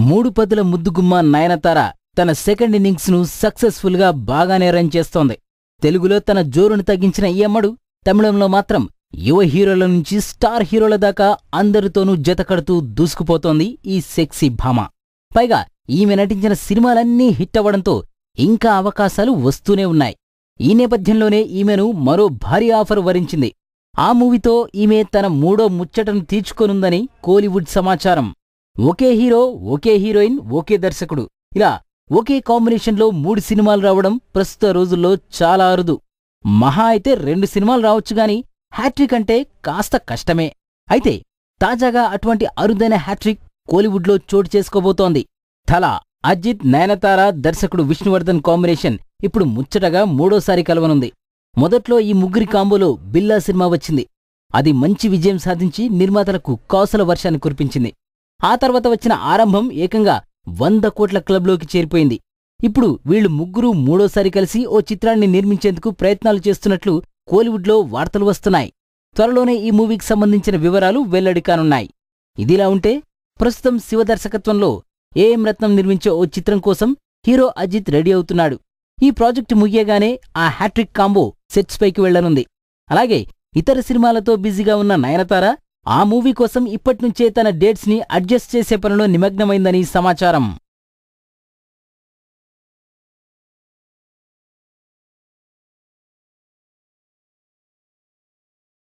మూడు పదుల ముద్దుగుమ్మ నయనతార తన సెకండ్ ఇన్నింగ్స్ ను సక్సెస్ఫుల్ గా బాగానే రన్ చేస్తోంది. తెలుగులో తన జోరును తగ్గించిన ఈ అమ్మడు తమిళంలో మాత్రం యువ హీరోల నుంచి స్టార్ హీరోల దాకా అందరితోనూ జతకడుతూ దూసుకుపోతోంది ఈ సెక్సీ భామ. పైగా ఈమె నటించిన సినిమాలన్నీ హిట్ అవ్వడంతో ఇంకా అవకాశాలు వస్తూనే ఉన్నాయి. ఈ నేపథ్యంలోనే ఈమెను మరో భారీ ఆఫర్ వరించింది. ఆ మూవీతో ఈమె తన మూడో ముచ్చటను తీర్చుకోనుందని కోలీవుడ్ సమాచారం. ఒకే హీరో, ఒకే హీరోయిన్, ఒకే దర్శకుడు, ఇలా ఒకే కాంబినేషన్లో 3 సినిమాలు రావడం ప్రస్తుత రోజుల్లో చాలా అరుదు. మహా అయితే 2 సినిమాలు రావచ్చుగాని హ్యాట్రిక్ అంటే కాస్త కష్టమే. అయితే తాజాగా అటువంటి అరుదైన హ్యాట్రిక్ కోలీవుడ్లో చోటు చేసుకోబోతోంది. థలా, అజిత్, నయనతార, దర్శకుడు విష్ణువర్ధన్ కాంబినేషన్ ఇప్పుడు ముచ్చటగా మూడోసారి కలవనుంది. మొదట్లో ఈ ముగ్గురి కాంబోలో బిల్లా సినిమా వచ్చింది. అది మంచి విజయం సాధించి నిర్మాతలకు కాసుల వర్షాన్ని కురిపించింది. ఆ తర్వాత వచ్చిన ఆరంభం ఏకంగా 100 కోట్ల క్లబ్లోకి చేరిపోయింది. ఇప్పుడు వీళ్లు ముగ్గురు మూడోసారి కలిసి ఓ చిత్రాన్ని నిర్మించేందుకు ప్రయత్నాలు చేస్తున్నట్లు కోలీవుడ్లో వార్తలు వస్తున్నాయి. త్వరలోనే ఈ మూవీకి సంబంధించిన వివరాలు వెల్లడి కానున్నాయి. ఇదిలా ఉంటే ప్రస్తుతం శివ దర్శకత్వంలో ఏఎం రత్నం నిర్మించే ఓ చిత్రం కోసం హీరో అజిత్ రెడీ అవుతున్నాడు. ఈ ప్రాజెక్టు ముగియగానే ఆ హ్యాట్రిక్ కాంబో సెట్స్ పైకి వెళ్లనుంది. అలాగే ఇతర సినిమాలతో బిజీగా ఉన్న నయనతార ఆ మూవీ కోసం ఇప్పట్నుంచే తన డేట్స్ ని అడ్జస్ట్ చేసే పనిలో నిమగ్నమైందని సమాచారం.